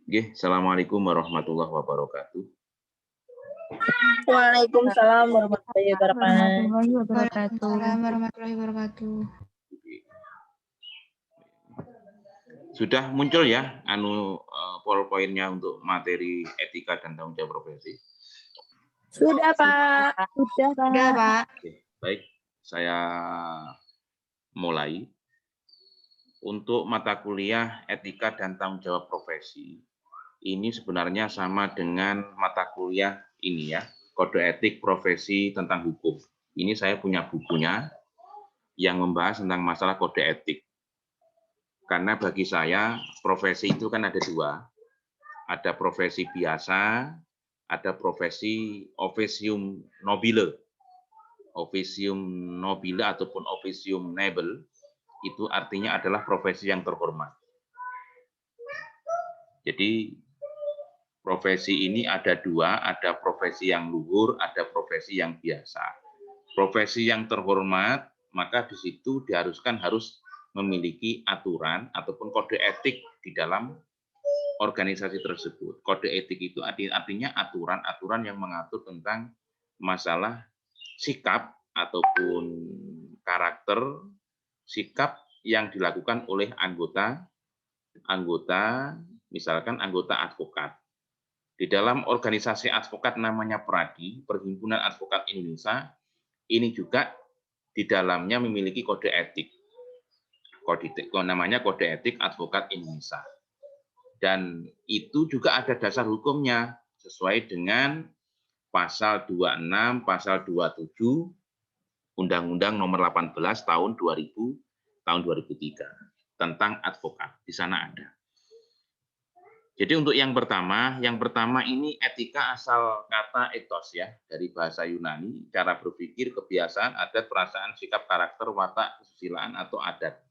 Nggih, assalamualaikum warahmatullahi wabarakatuh. Waalaikumsalam warahmatullahi wabarakatuh. Warahmatullahi wabarakatuh. Waalaikumsalam warahmatullahi wabarakatuh. Sudah muncul ya PowerPoint-nya untuk materi etika dan tanggung jawab profesi. Sudah, Pak. Sudah, Pak. Sudah, Pak. Oke, baik, saya mulai. Untuk mata kuliah etika dan tanggung jawab profesi, ini sebenarnya sama dengan mata kuliah ini ya, kode etik profesi tentang hukum. Ini saya punya bukunya yang membahas tentang masalah kode etik. Karena bagi saya profesi itu kan ada dua, ada profesi biasa, ada profesi officium nobile. Officium nobile ataupun officium noble itu artinya adalah profesi yang terhormat. Jadi profesi ini ada dua, ada profesi yang luhur, ada profesi yang biasa. Profesi yang terhormat, maka di situ diharuskan harus memiliki aturan ataupun kode etik di dalam organisasi tersebut. Kode etik itu artinya aturan-aturan yang mengatur tentang masalah sikap ataupun karakter sikap yang dilakukan oleh anggota, misalkan anggota advokat. Di dalam organisasi advokat namanya PRADI, Perhimpunan Advokat Indonesia, ini juga di dalamnya memiliki kode etik. Namanya kode etik advokat Indonesia. Dan itu juga ada dasar hukumnya sesuai dengan pasal 26, pasal 27 Undang-Undang Nomor 18 tahun 2003 tentang advokat. Di sana ada. Jadi untuk yang pertama ini etika asal kata ethos ya, dari bahasa Yunani, cara berpikir, kebiasaan, adat, perasaan, sikap, karakter, watak, kesusilaan atau adat.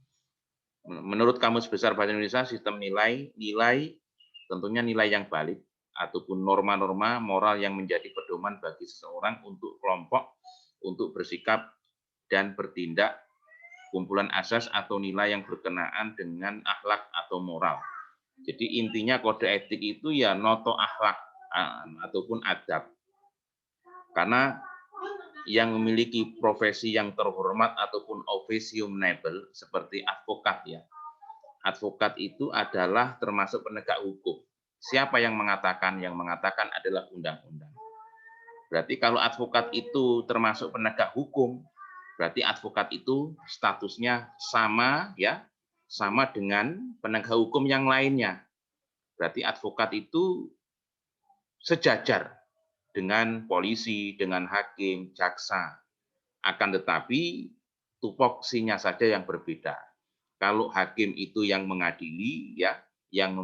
Menurut Kamus Besar Bahasa Indonesia, sistem nilai tentunya nilai yang valid ataupun norma-norma moral yang menjadi pedoman bagi seseorang untuk kelompok untuk bersikap dan bertindak, kumpulan asas atau nilai yang berkenaan dengan akhlak atau moral. Jadi intinya kode etik itu ya noto akhlak ataupun adab. Karena yang memiliki profesi yang terhormat ataupun officium noble seperti advokat ya. Advokat itu adalah termasuk penegak hukum. Siapa yang mengatakan? Yang mengatakan adalah undang-undang. Berarti kalau advokat itu termasuk penegak hukum, berarti advokat itu statusnya sama ya, sama dengan penegak hukum yang lainnya. Berarti advokat itu sejajar dengan polisi, dengan hakim, jaksa. Akan tetapi tupoksinya saja yang berbeda. Kalau hakim itu yang mengadili ya, yang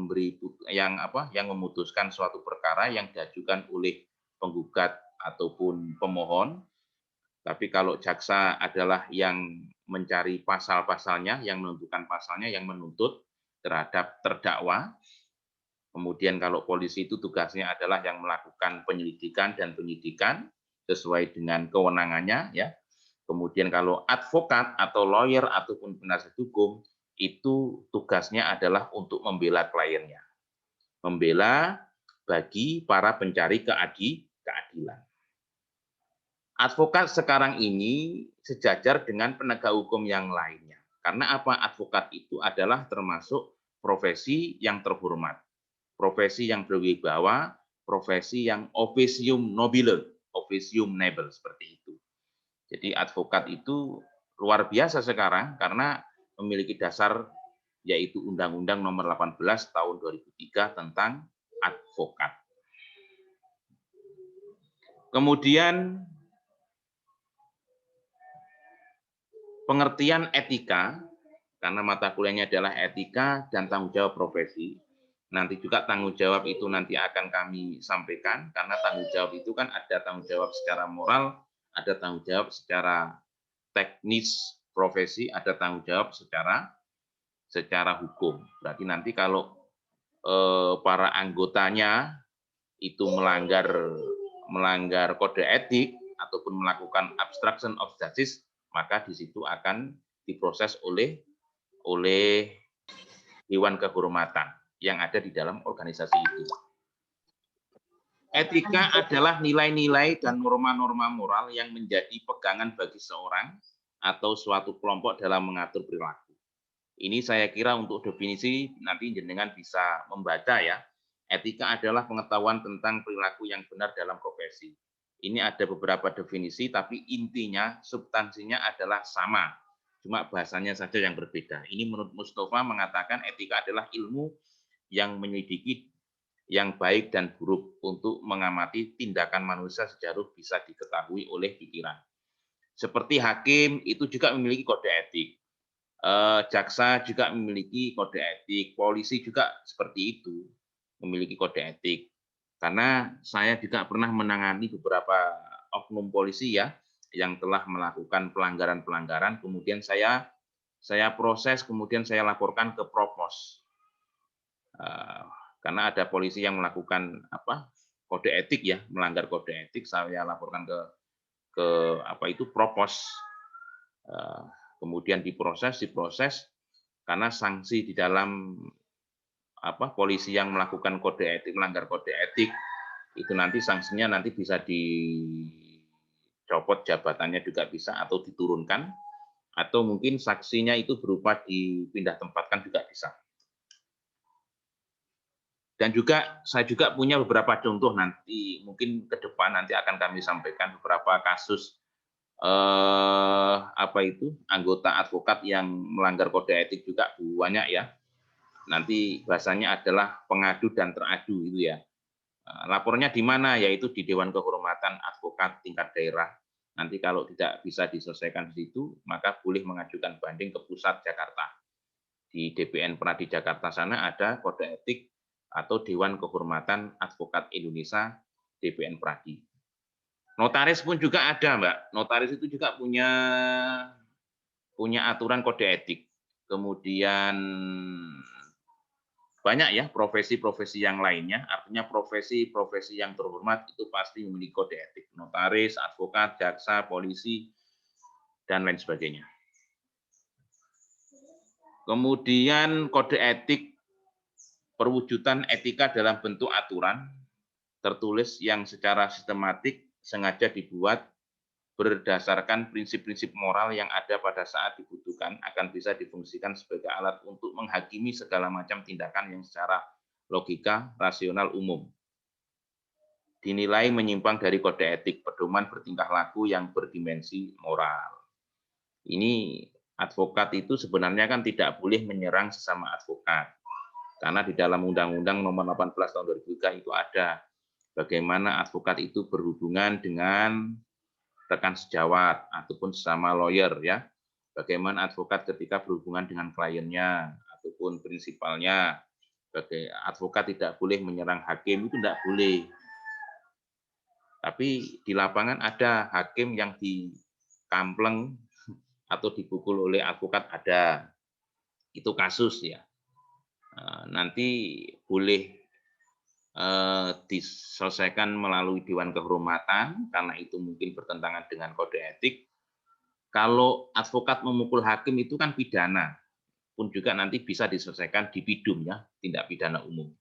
memutuskan suatu perkara yang diajukan oleh penggugat ataupun pemohon. Tapi kalau jaksa adalah yang mencari pasal-pasalnya, yang menentukan pasalnya, yang menuntut terhadap terdakwa. Kemudian kalau polisi itu tugasnya adalah yang melakukan penyelidikan dan penyidikan sesuai dengan kewenangannya ya. Kemudian kalau advokat atau lawyer ataupun penasihat hukum itu tugasnya adalah untuk membela kliennya. Membela bagi para pencari keadilan. Advokat sekarang ini sejajar dengan penegak hukum yang lainnya. Karena apa? Advokat itu adalah termasuk profesi yang terhormat. Profesi yang berwibawa, profesi yang officium nobile, officium noble seperti itu. Jadi advokat itu luar biasa sekarang karena memiliki dasar yaitu Undang-Undang Nomor 18 tahun 2003 tentang advokat. Kemudian pengertian etika, karena mata kuliahnya adalah etika dan tanggung jawab profesi. Nanti juga tanggung jawab itu nanti akan kami sampaikan, karena tanggung jawab itu kan ada tanggung jawab secara moral, ada tanggung jawab secara teknis profesi, ada tanggung jawab secara hukum. Berarti nanti kalau para anggotanya itu melanggar kode etik ataupun melakukan obstruction of justice, maka di situ akan diproses oleh Dewan Kehormatan. yang ada di dalam organisasi itu. Etika adalah nilai-nilai dan norma-norma moral yang menjadi pegangan bagi seorang atau suatu kelompok dalam mengatur perilaku. Ini saya kira untuk definisi nanti jenengan bisa membaca ya. Etika adalah pengetahuan tentang perilaku yang benar dalam profesi. Ini ada beberapa definisi, tapi intinya, substansinya adalah sama. Cuma bahasanya saja yang berbeda. Ini menurut Mustafa mengatakan etika adalah ilmu yang menyelidiki yang baik dan buruk untuk mengamati tindakan manusia sejauh bisa diketahui oleh pikiran. Seperti hakim itu juga memiliki kode etik, jaksa juga memiliki kode etik, polisi juga seperti itu memiliki kode etik. Karena saya juga pernah menangani beberapa oknum polisi ya yang telah melakukan pelanggaran-pelanggaran, kemudian saya proses, kemudian saya laporkan ke Propos. Karena ada polisi yang melakukan kode etik ya, melanggar kode etik, saya laporkan ke Propos. Kemudian diproses karena sanksi di dalam polisi yang melakukan kode etik, melanggar kode etik itu nanti sanksinya nanti bisa dicopot jabatannya juga bisa atau diturunkan, atau mungkin saksinya itu berupa dipindah tempatkan juga bisa. Dan juga saya juga punya beberapa contoh nanti mungkin ke depan nanti akan kami sampaikan beberapa kasus anggota advokat yang melanggar kode etik juga banyak ya. Nanti bahasanya adalah pengadu dan teradu itu ya. Lapornya di mana? Yaitu di Dewan Kehormatan Advokat tingkat daerah. Nanti kalau tidak bisa diselesaikan di situ, maka boleh mengajukan banding ke pusat Jakarta. Di DPN Pradi Jakarta sana ada kode etik atau Dewan Kehormatan Advokat Indonesia DPN Pradi. Notaris pun juga ada, Mbak. Notaris itu juga punya aturan kode etik. Kemudian banyak ya profesi-profesi yang lainnya, artinya profesi-profesi yang terhormat itu pasti memiliki kode etik. Notaris, advokat, jaksa, polisi, dan lain sebagainya. Kemudian kode etik, perwujudan etika dalam bentuk aturan tertulis yang secara sistematik sengaja dibuat berdasarkan prinsip-prinsip moral yang ada pada saat dibutuhkan akan bisa difungsikan sebagai alat untuk menghakimi segala macam tindakan yang secara logika, rasional, umum. Dinilai menyimpang dari kode etik, pedoman bertingkah laku yang berdimensi moral. Ini advokat itu sebenarnya kan tidak boleh menyerang sesama advokat. Karena di dalam Undang-Undang Nomor 18 Tahun 2003 itu ada bagaimana advokat itu berhubungan dengan rekan sejawat ataupun sesama lawyer ya. Bagaimana advokat ketika berhubungan dengan kliennya ataupun prinsipalnya. Advokat tidak boleh menyerang hakim, itu tidak boleh. Tapi di lapangan ada hakim yang dikampleng atau dipukul oleh advokat ada. Itu kasus ya. Nanti boleh diselesaikan melalui Dewan Kehormatan karena itu mungkin bertentangan dengan kode etik. Kalau advokat memukul hakim itu kan pidana, pun juga nanti bisa diselesaikan di PIDUM ya, tindak pidana umum.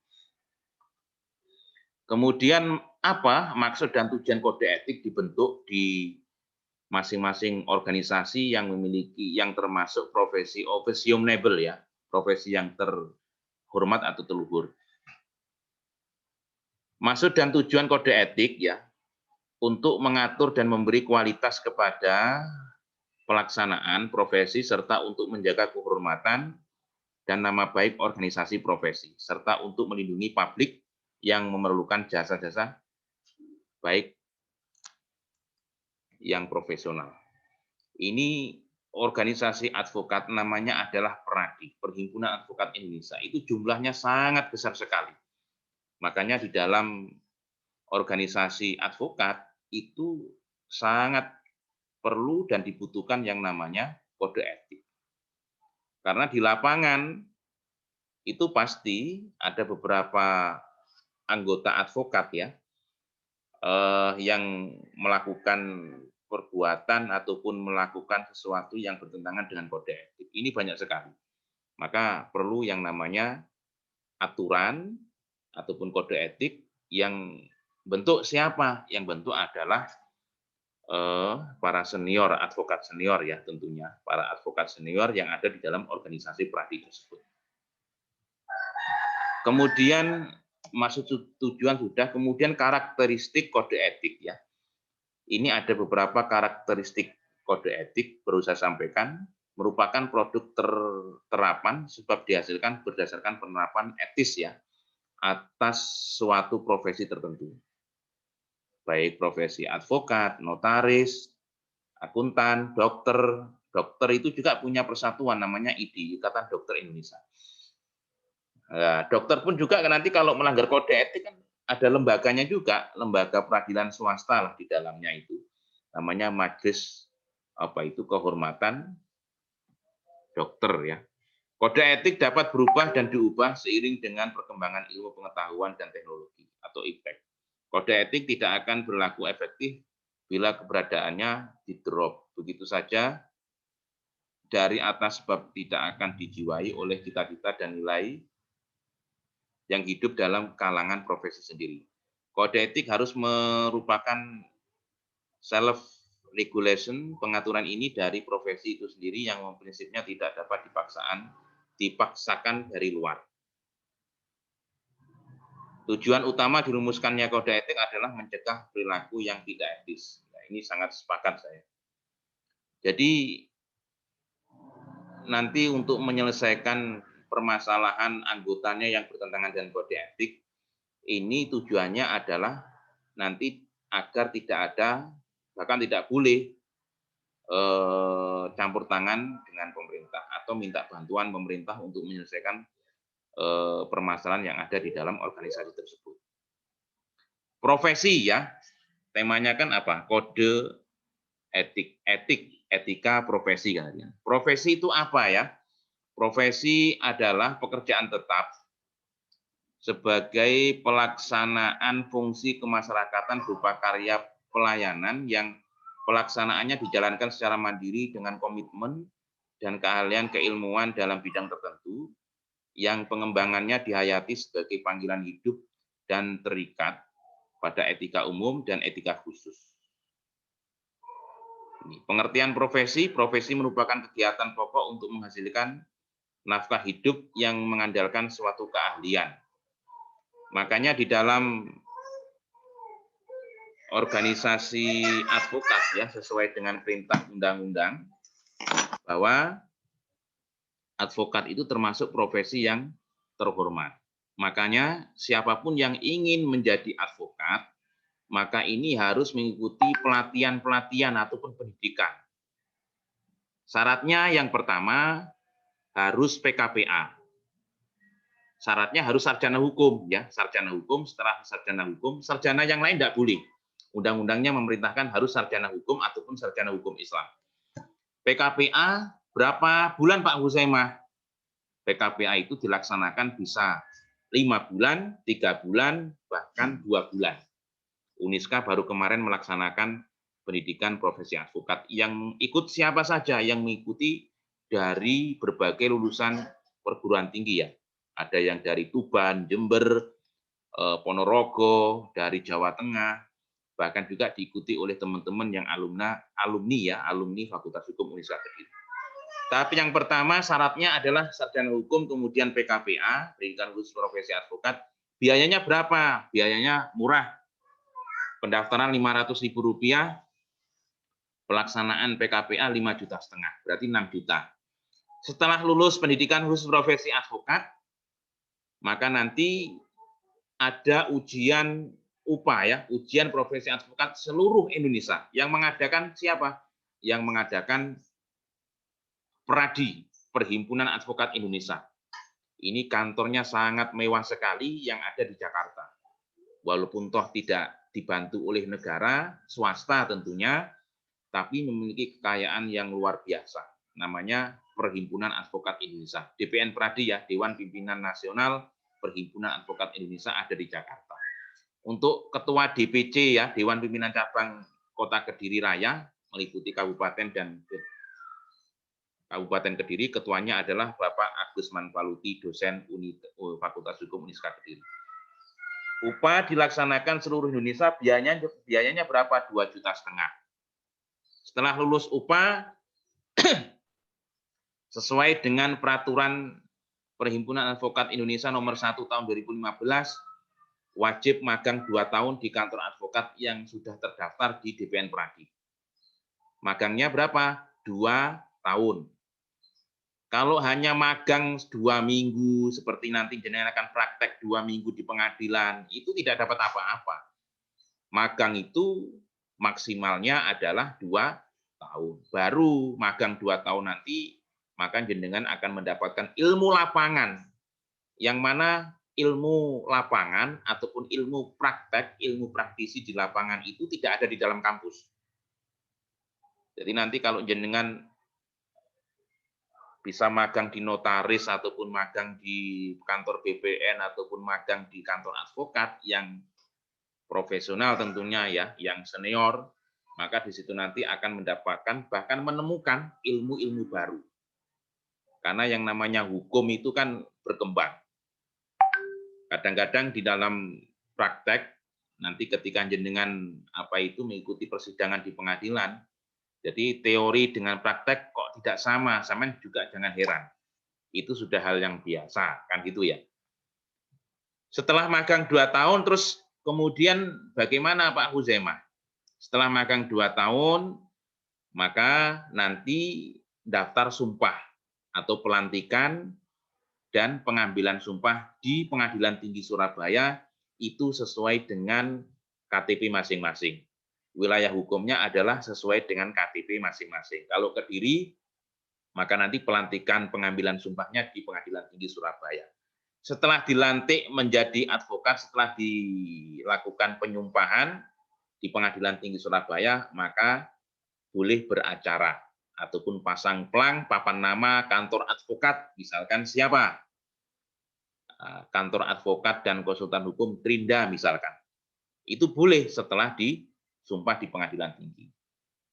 Kemudian apa maksud dan tujuan kode etik dibentuk di masing-masing organisasi yang memiliki yang termasuk profesi officio-nable ya, profesi yang terhormat atau terluhur. Maksud dan tujuan kode etik ya untuk mengatur dan memberi kualitas kepada pelaksanaan profesi serta untuk menjaga kehormatan dan nama baik organisasi profesi serta untuk melindungi publik yang memerlukan jasa-jasa baik yang profesional. Ini organisasi advokat namanya adalah PRADI, Perhimpunan Advokat Indonesia. Itu jumlahnya sangat besar sekali. Makanya di dalam organisasi advokat itu sangat perlu dan dibutuhkan yang namanya kode etik. Karena di lapangan itu pasti ada beberapa anggota advokat ya yang melakukan perbuatan ataupun melakukan sesuatu yang bertentangan dengan kode etik. Ini banyak sekali. Maka perlu yang namanya aturan ataupun kode etik yang bentuk siapa? Yang bentuk adalah para senior, advokat senior ya tentunya, para advokat senior yang ada di dalam organisasi pradi tersebut. Kemudian masuk tujuan sudah, kemudian karakteristik kode etik ya. Ini ada beberapa karakteristik kode etik perlu saya sampaikan, merupakan produk terapan sebab dihasilkan berdasarkan penerapan etis ya atas suatu profesi tertentu. Baik profesi advokat, notaris, akuntan, dokter. Dokter itu juga punya persatuan namanya IDI, Ikatan Dokter Indonesia. Nah, dokter pun juga nanti kalau melanggar kode etik kan ada lembaganya juga, lembaga peradilan swasta lah di dalamnya itu. Namanya Majelis Kehormatan Dokter ya. Kode etik dapat berubah dan diubah seiring dengan perkembangan ilmu pengetahuan dan teknologi atau iptek. Kode etik tidak akan berlaku efektif bila keberadaannya di-drop. Begitu saja dari atas sebab tidak akan dijiwai oleh cita-cita dan nilai yang hidup dalam kalangan profesi sendiri. Kode etik harus merupakan self-regulation, pengaturan ini dari profesi itu sendiri yang prinsipnya tidak dapat dipaksakan dari luar. Tujuan utama dirumuskannya kode etik adalah mencegah perilaku yang tidak etis. Nah, ini sangat sepakat saya. Jadi nanti untuk menyelesaikan permasalahan anggotanya yang bertentangan dengan kode etik, ini tujuannya adalah nanti agar tidak ada, bahkan tidak boleh campur tangan dengan pemerintah atau minta bantuan pemerintah untuk menyelesaikan permasalahan yang ada di dalam organisasi tersebut. Profesi ya, temanya kan apa? Kode etika profesi kalian. Profesi itu apa ya? Profesi adalah pekerjaan tetap sebagai pelaksanaan fungsi kemasyarakatan berupa karya pelayanan yang pelaksanaannya dijalankan secara mandiri dengan komitmen dan keahlian keilmuan dalam bidang tertentu yang pengembangannya dihayati sebagai panggilan hidup dan terikat pada etika umum dan etika khusus. Pengertian profesi merupakan kegiatan pokok untuk menghasilkan nafkah hidup yang mengandalkan suatu keahlian. Makanya di dalam organisasi advokat ya sesuai dengan perintah undang-undang bahwa advokat itu termasuk profesi yang terhormat. Makanya siapapun yang ingin menjadi advokat, maka ini harus mengikuti pelatihan-pelatihan ataupun pendidikan. Syaratnya yang pertama harus PKPA. Syaratnya harus sarjana hukum ya, sarjana hukum. Setelah sarjana hukum, sarjana yang lain tidak boleh. Undang-undangnya memerintahkan harus sarjana hukum ataupun sarjana hukum Islam. PKPA berapa bulan Pak Husaimah? PKPA itu dilaksanakan bisa 5 bulan, 3 bulan, bahkan 2 bulan. Uniska baru kemarin melaksanakan pendidikan profesi advokat. Yang ikut siapa saja? Yang mengikuti dari berbagai lulusan perguruan tinggi ya. Ada yang dari Tuban, Jember, Ponorogo, dari Jawa Tengah, bahkan juga diikuti oleh teman-teman yang alumni Fakultas Hukum Universitas Kediri. Tapi yang pertama syaratnya adalah sarjana hukum, kemudian PKPA, pendidikan khusus profesi advokat. Biayanya berapa? Biayanya murah. Pendaftaran Rp500.000, pelaksanaan PKPA 5,5 juta, berarti 6 juta. Setelah lulus pendidikan khusus profesi advokat, maka nanti ada ujian UPA ya, ujian profesi advokat seluruh Indonesia. Yang mengadakan siapa? Yang mengadakan Pradi, Perhimpunan Advokat Indonesia. Ini kantornya sangat mewah sekali yang ada di Jakarta. Walaupun toh tidak dibantu oleh negara, swasta tentunya, tapi memiliki kekayaan yang luar biasa. Namanya Perhimpunan Advokat Indonesia. DPN Pradi ya, Dewan Pimpinan Nasional Perhimpunan Advokat Indonesia ada di Jakarta. Untuk ketua DPC ya, Dewan Pimpinan Cabang Kota Kediri Raya, meliputi kabupaten dan Kabupaten Kediri, ketuanya adalah Bapak Agus Manfaluti, dosen Fakultas Hukum Uniska Kediri. UPA dilaksanakan seluruh Indonesia, biayanya berapa? 2,5 juta. Setelah lulus UPA, sesuai dengan peraturan Perhimpunan Advokat Indonesia nomor 1 tahun 2015, wajib magang 2 tahun di kantor advokat yang sudah terdaftar di DPN Pradi. Magangnya berapa? 2 tahun. Kalau hanya magang 2 minggu, seperti nanti jenengan akan praktek 2 minggu di pengadilan, itu tidak dapat apa-apa. Magang itu maksimalnya adalah 2 tahun. Baru magang 2 tahun nanti, maka jenengan akan mendapatkan ilmu lapangan. Yang mana ilmu lapangan ataupun ilmu praktek, ilmu praktisi di lapangan itu tidak ada di dalam kampus. Jadi nanti kalau jenengan bisa magang di notaris ataupun magang di kantor BPN ataupun magang di kantor advokat yang profesional tentunya ya, yang senior, maka di situ nanti akan mendapatkan bahkan menemukan ilmu-ilmu baru. Karena yang namanya hukum itu kan berkembang. Kadang-kadang di dalam praktek nanti ketika jenengan mengikuti persidangan di pengadilan, jadi teori dengan praktek kok tidak sama, sampean juga jangan heran. Itu sudah hal yang biasa, kan gitu ya. Setelah magang 2 tahun, terus kemudian bagaimana Pak Huzaimah? Setelah magang 2 tahun, maka nanti daftar sumpah atau pelantikan dan pengambilan sumpah di Pengadilan Tinggi Surabaya itu sesuai dengan KTP masing-masing. Wilayah hukumnya adalah sesuai dengan KTP masing-masing. Kalau Kediri, maka nanti pelantikan pengambilan sumpahnya di Pengadilan Tinggi Surabaya. Setelah dilantik menjadi advokat, setelah dilakukan penyumpahan di Pengadilan Tinggi Surabaya, maka boleh beracara ataupun pasang plang, papan nama, kantor advokat, misalkan siapa? Kantor advokat dan konsultan hukum Trinda misalkan. Itu boleh setelah disumpah di Pengadilan Tinggi.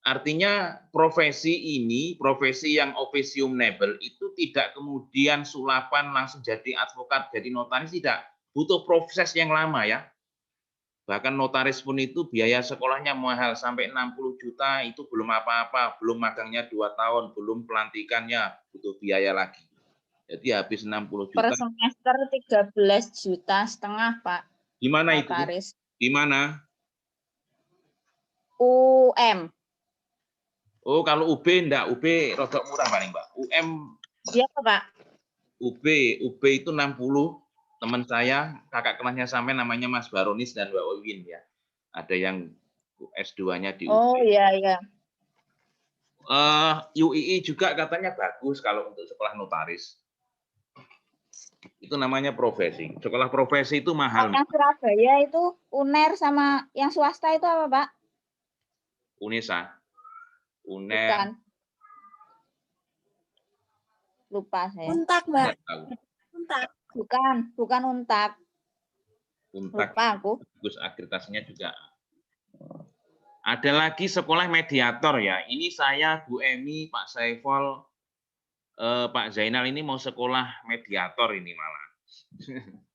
Artinya profesi ini, profesi yang officium-nobel itu tidak kemudian sulapan langsung jadi advokat, jadi notaris, tidak. Butuh proses yang lama ya. Bahkan notaris pun itu biaya sekolahnya mahal, sampai 60 juta itu belum apa-apa, belum magangnya 2 tahun, belum pelantikannya, butuh biaya lagi. Jadi habis 60 Per juta. semester 13,5 juta, Pak. Di mana itu? Notaris. Di mana? UM. Oh, kalau UB enggak, UB rodok murah paling, Mbak. UM Siapa, Pak? UB itu 60. Teman saya, kakak kelasnya sampai namanya Mas Baronis dan Mbak Owin ya. Ada yang S2-nya di UB. Oh, iya, iya. UII juga katanya bagus kalau untuk sekolah notaris. Itu namanya profesi. Sekolah profesi itu mahal. Yang Surabaya itu UNER sama yang swasta itu apa, Pak? UNESA. UNER. Bukan. Lupa saya. Untak, Mbak. Untak. Bukan Untak. Untak. Lupa aku. Bagus, akreditasinya juga. Ada lagi sekolah mediator ya. Ini saya, Bu Emi, Pak Saiful, Pak Zainal ini mau sekolah mediator ini malah.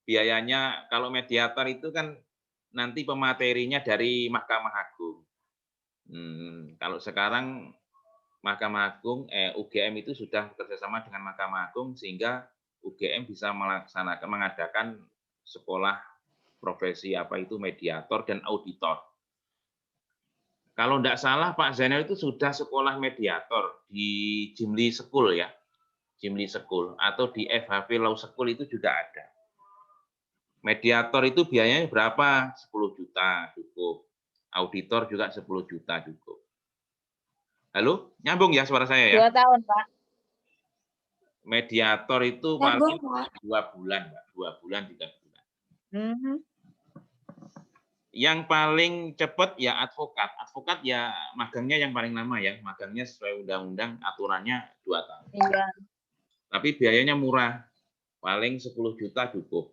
Biayanya kalau mediator itu kan nanti pematerinya dari Mahkamah Agung. Kalau sekarang Mahkamah Agung, UGM itu sudah kerjasama dengan Mahkamah Agung sehingga UGM bisa mengadakan sekolah profesi mediator dan auditor. Kalau tidak salah Pak Zainal itu sudah sekolah mediator di Jimli School ya. Jimli School atau di FHV Law School itu juga ada. Mediator itu biayanya berapa? 10 juta cukup. Auditor juga 10 juta cukup. Halo, nyambung ya suara saya ya? 2 tahun, Pak. Mediator itu paling 2 bulan, Mbak. 2 bulan, 3 bulan. Yang paling cepat ya advokat. Advokat ya magangnya yang paling lama ya. Magangnya sesuai undang-undang aturannya 2 tahun. Iya. Tapi biayanya murah. Paling 10 juta cukup.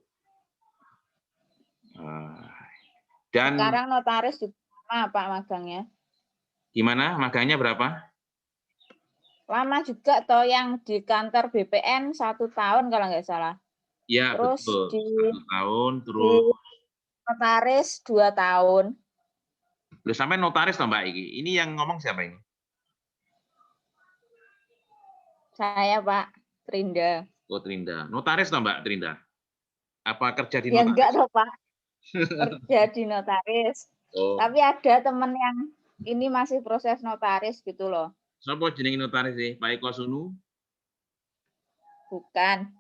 Dan sekarang notaris juga sama, Pak, magangnya. Gimana? Magangnya berapa? Lama juga toh yang di kantor BPN 1 tahun kalau nggak salah. Ya, Terus betul. di 1 tahun, di terus notaris 2 tahun. lu sampai notaris toh Mbak iki. Ini yang ngomong siapa ini? Saya Pak Trinda. Oh, Trinda. Notaris toh Mbak Trinda? Apa kerja di Ya enggak notaris? toh Pak, kerja di notaris. Oh, Tapi ada temen yang ini masih proses notaris gitu loh. sapa jenenge notaris sih? Pak Eko Sunu? Bukan.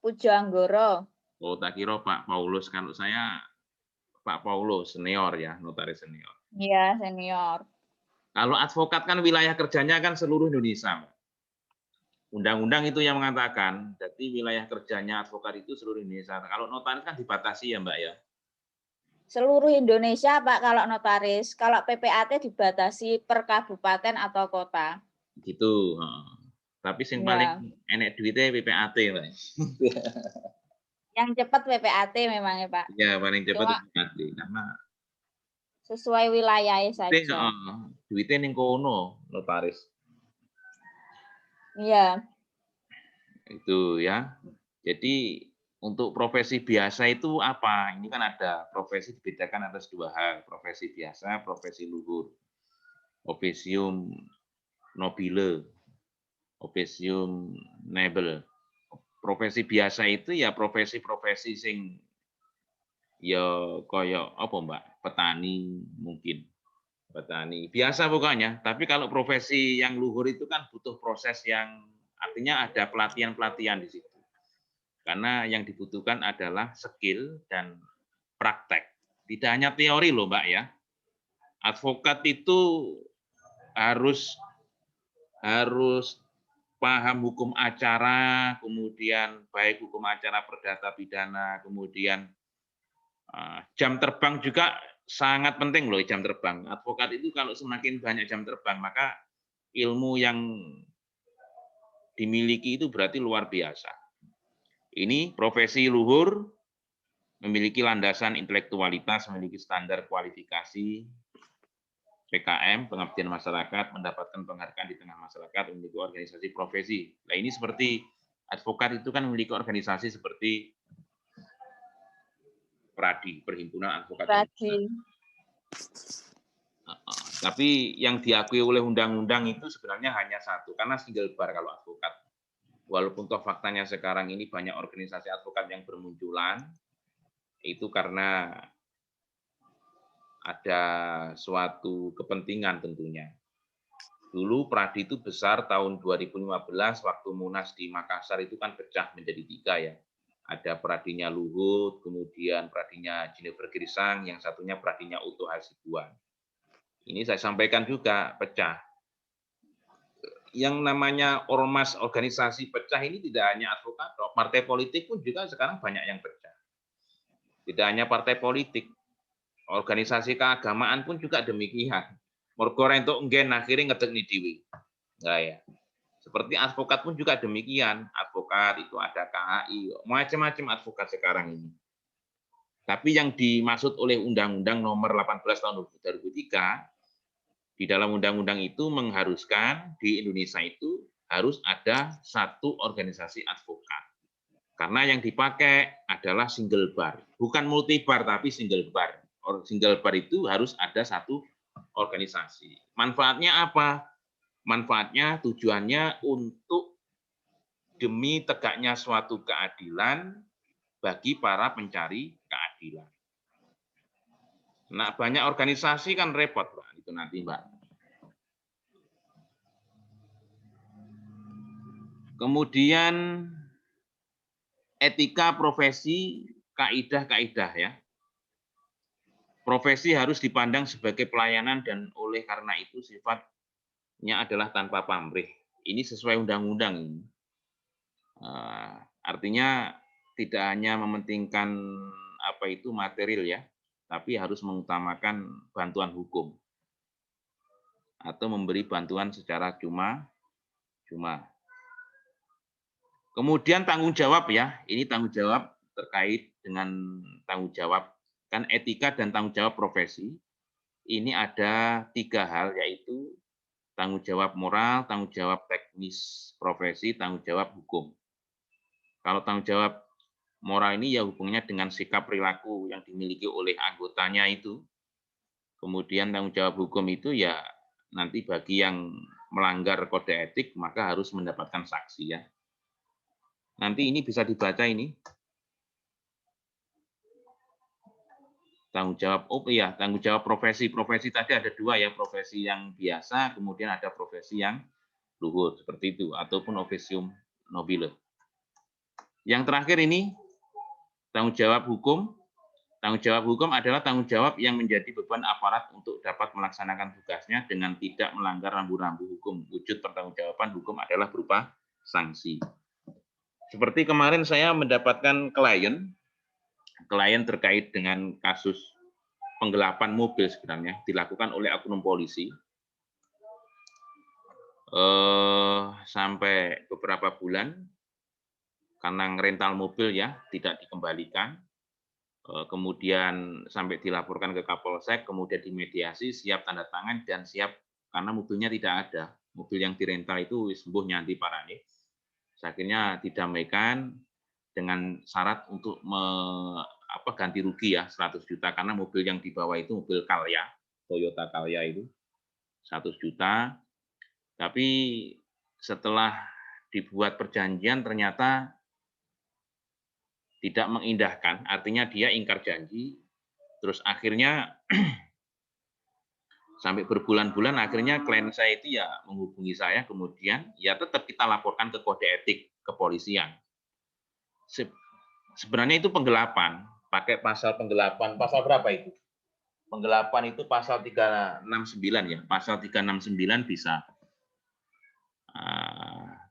Pujo Anggoro. Oh, tak kira Pak Paulus. Kalau saya Pak Paulus senior ya, notaris senior. Iya, senior. Kalau advokat kan wilayah kerjanya kan seluruh Indonesia, Mbak. Undang-undang itu yang mengatakan, jadi wilayah kerjanya advokat itu seluruh Indonesia. Kalau notaris kan dibatasi ya, Mbak ya. Seluruh Indonesia Pak kalau notaris. Kalau PPAT dibatasi per kabupaten atau kota. Gitu. Heeh. Tapi yang paling Ya. enek duitnya PPAT, Mbak. Yang cepat PPAT memang ya Pak. Ya, paling cepat Cuma PPAT karena sesuai wilayah duitnya, saja. duitnya ning kono notaris. Iya. Itu ya. Jadi untuk profesi biasa itu apa? Ini kan ada profesi dibedakan atas 2 hal, profesi biasa, profesi luhur. Officium nobile, officium noble. Profesi biasa itu ya profesi-profesi sing ya kaya apa Mbak? Petani mungkin. Petani biasa pokoknya. Tapi kalau profesi yang luhur itu kan butuh proses yang artinya ada pelatihan-pelatihan di situ. Karena yang dibutuhkan adalah skill dan praktek. Tidak hanya teori loh Mbak ya. Advokat itu harus paham hukum acara, kemudian baik hukum acara perdata pidana, kemudian jam terbang juga sangat penting loh jam terbang. Advokat itu kalau semakin banyak jam terbang, maka ilmu yang dimiliki itu berarti luar biasa. Ini profesi luhur, memiliki landasan intelektualitas, memiliki standar kualifikasi, PKM, pengabdian masyarakat, mendapatkan penghargaan di tengah masyarakat, memiliki organisasi profesi. Nah ini seperti advokat itu kan memiliki organisasi seperti Pradi, Perhimpunan Advokat Pradi. Tapi yang diakui oleh undang-undang itu sebenarnya hanya satu, karena single bar kalau advokat. Walaupun toh faktanya sekarang ini banyak organisasi advokat yang bermunculan, itu karena ada suatu kepentingan tentunya. Dulu Pradi itu besar tahun 2015 waktu Munas di Makassar itu kan pecah menjadi 3 ya. Ada Pradinya Luhut, kemudian Pradinya Jennifer Girsang, yang satunya Pradinya Uto Hasibuan. Ini saya sampaikan juga pecah. Yang namanya ormas organisasi pecah ini tidak hanya advokat, partai politik pun juga sekarang banyak yang pecah. Tidak hanya partai politik, organisasi keagamaan pun juga demikian. Mergo entuk nggen akhirnya ngedekni dhewe. Nah ya. Seperti advokat pun juga demikian. Advokat itu ada KAI, macam-macam advokat sekarang ini. Tapi yang dimaksud oleh Undang-Undang Nomor 18 Tahun 2003, di dalam undang-undang itu mengharuskan di Indonesia itu harus ada satu organisasi advokat. Karena yang dipakai adalah single bar, bukan multi bar tapi single bar. Single bar itu harus ada satu organisasi. Manfaatnya apa? Manfaatnya tujuannya untuk demi tegaknya suatu keadilan bagi para pencari keadilan. Nah, banyak organisasi kan repot, Pak, itu nanti, Mbak. Kemudian etika profesi, kaidah-kaidah ya. Profesi harus dipandang sebagai pelayanan dan oleh karena itu sifatnya adalah tanpa pamrih. Ini sesuai undang-undang. Artinya tidak hanya mementingkan apa itu material ya, tapi harus mengutamakan bantuan hukum atau memberi bantuan secara cuma. Kemudian tanggung jawab ya, ini tanggung jawab terkait dengan tanggung jawab kan etika dan tanggung jawab profesi. Ini ada 3 hal yaitu tanggung jawab moral, tanggung jawab teknis profesi, tanggung jawab hukum. Kalau tanggung jawab moral ini ya hubungannya dengan sikap perilaku yang dimiliki oleh anggotanya itu. Kemudian tanggung jawab hukum itu ya nanti bagi yang melanggar kode etik maka harus mendapatkan saksi ya. Nanti ini bisa dibaca ini. Tanggung jawab, tanggung jawab profesi. Profesi tadi ada dua ya, profesi yang biasa, kemudian ada profesi yang luhur, seperti itu, ataupun officium nobile. Yang terakhir ini, tanggung jawab hukum. Tanggung jawab hukum adalah tanggung jawab yang menjadi beban aparat untuk dapat melaksanakan tugasnya dengan tidak melanggar rambu-rambu hukum. Wujud pertanggungjawaban hukum adalah berupa sanksi. Seperti kemarin saya mendapatkan klien terkait dengan kasus penggelapan mobil sebenarnya dilakukan oleh oknum polisi sampai beberapa bulan karena rental mobil ya tidak dikembalikan, kemudian sampai dilaporkan ke Kapolsek, kemudian dimediasi, siap tanda tangan dan siap karena mobilnya tidak ada, mobil yang dirental itu sembuh nyanti parane. Akhirnya didamaikan dengan syarat untuk ganti rugi ya 100 juta karena mobil yang dibawa itu mobil Calya, Toyota Calya itu 100 juta. Tapi setelah dibuat perjanjian ternyata tidak mengindahkan, artinya dia ingkar janji. Terus akhirnya sampai berbulan-bulan akhirnya klien saya itu ya menghubungi saya, kemudian ya tetap kita laporkan ke kode etik kepolisian. Sebenarnya itu penggelapan, pakai pasal penggelapan, pasal berapa itu? Penggelapan itu pasal 369 ya, pasal 369 bisa.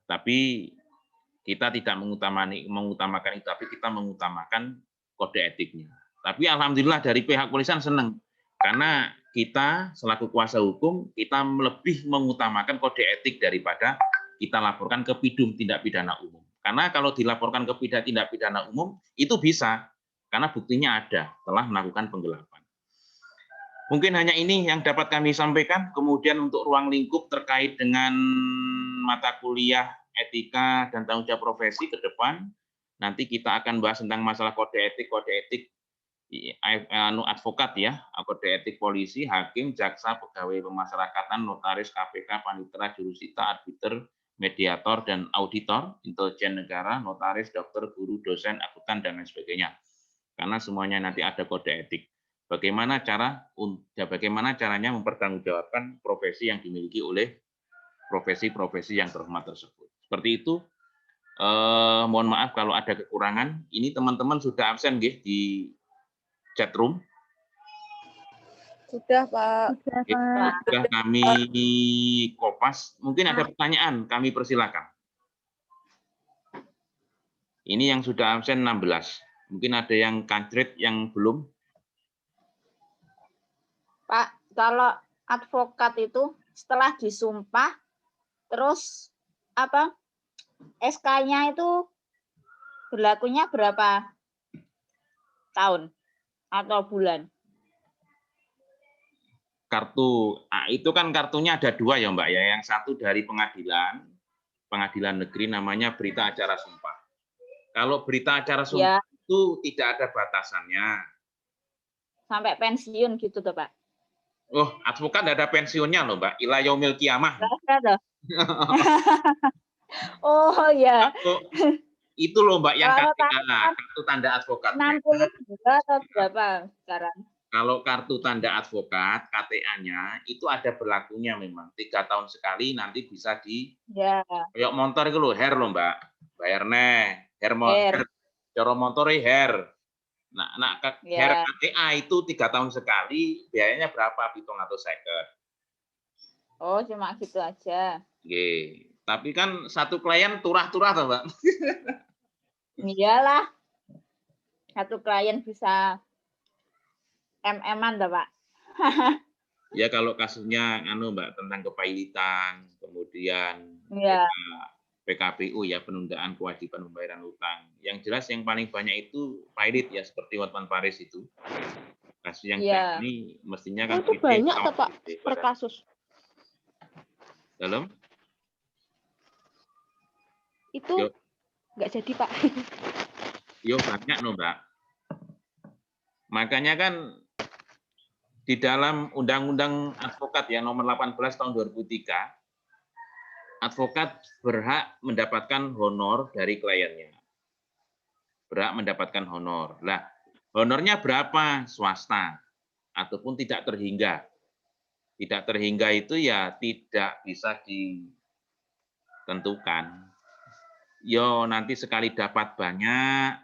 Tapi kita tidak mengutamakan itu, tapi kita mengutamakan kode etiknya. Tapi alhamdulillah dari pihak kepolisian senang, karena kita selaku kuasa hukum, kita lebih mengutamakan kode etik daripada kita laporkan ke PIDUM, tindak pidana umum. Karena kalau dilaporkan ke tindak pidana umum, itu bisa, karena buktinya ada, telah melakukan penggelapan. Mungkin hanya ini yang dapat kami sampaikan. Kemudian untuk ruang lingkup terkait dengan mata kuliah etika dan tanggung jawab profesi ke depan, nanti kita akan bahas tentang masalah kode etik advokat ya, kode etik polisi, hakim, jaksa, pegawai pemasyarakatan, notaris, KPK, panitera, jurusita, arbiter, mediator, dan auditor, intelijen negara, notaris, dokter, guru, dosen, akuntan, dan lain sebagainya. Karena semuanya nanti ada kode etik. Bagaimana caranya mempertanggungjawabkan profesi yang dimiliki oleh profesi-profesi yang terhormat tersebut. Seperti itu. Mohon maaf kalau ada kekurangan. Ini teman-teman sudah absen di chat room. Sudah, Pak. Sudah kami kopas. Mungkin ada pertanyaan, kami persilakan. Ini yang sudah absen 16. Mungkin ada yang kantrit yang belum. Pak, kalau advokat itu setelah disumpah, terus apa SK-nya itu berlakunya berapa tahun atau bulan? Kartu, itu kan kartunya ada dua ya Mbak ya. Yang satu dari pengadilan negeri namanya berita acara sumpah. Kalau berita acara sumpah itu tidak ada batasannya. Sampai pensiun gitu tuh Pak. Oh, advokat tidak ada pensiunnya loh Mbak. Ila yaumil kiamah. Oh ya. Itu loh Mbak yang kartu tanda advokat. 62 atau berapa sekarang? Kalau kartu tanda advokat, KTA-nya itu ada berlakunya memang 3 tahun sekali, nanti bisa kayak motor itu loh, her loh Mbak, bayar her coro motor her. Nah, her KTA itu 3 tahun sekali, biayanya berapa? 750. Oh, cuma gitu aja. Oke. Tapi kan satu klien turah-turah tuh Mbak. Iyalah, satu klien bisa MM-an tuh Pak. Ya kalau kasusnya Mbak tentang kepailitan, kemudian PKPU ya, penundaan kewajiban pembayaran utang. Yang jelas yang paling banyak itu pailit ya, seperti Hotman Paris itu. Kasus yang ini mestinya kan itu banyak atau Pak per kasus? Dalam? Itu Yo. nggak jadi, Pak. Yo banyak no, Mbak. Makanya kan di dalam Undang-Undang Advokat ya nomor 18 tahun 2003, advokat berhak mendapatkan honor dari kliennya. Berhak mendapatkan honor. Lah, honornya berapa? Swasta ataupun tidak terhingga. Tidak terhingga itu ya tidak bisa ditentukan. Yo nanti sekali dapat banyak,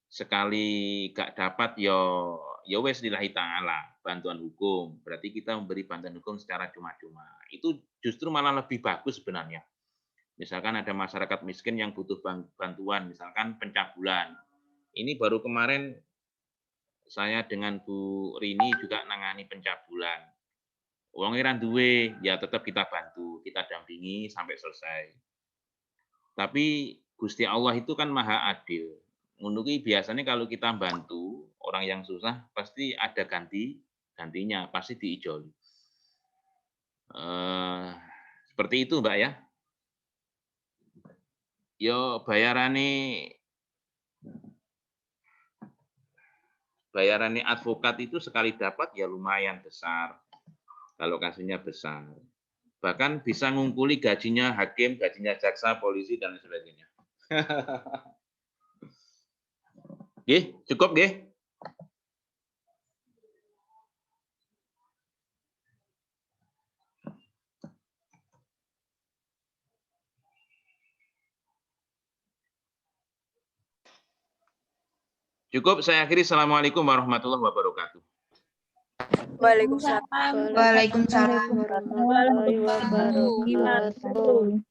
sekali gak dapat yo wes lillahi ta'ala, bantuan hukum. Berarti kita memberi bantuan hukum secara cuma-cuma. Itu justru malah lebih bagus sebenarnya. Misalkan ada masyarakat miskin yang butuh bantuan, misalkan pencabulan. Ini baru kemarin saya dengan Bu Rini juga nangani pencabulan. Wong ora duwe, ya tetap kita bantu, kita dampingi sampai selesai. Tapi Gusti Allah itu kan maha adil. Menurut biasanya kalau kita bantu orang yang susah, pasti ada gantinya, pasti diijoli. Seperti itu, Mbak ya. Yo bayarannya advokat itu sekali dapat ya lumayan besar. Kalau kasusnya besar. Bahkan bisa ngumpuli gajinya hakim, gajinya jaksa, polisi, dan sebagainya. Nggih, cukup nggih? Cukup, saya akhiri. Assalamualaikum warahmatullahi wabarakatuh. Waalaikumsalam. Waalaikumsalam. Warahmatullahi wabarakatuh.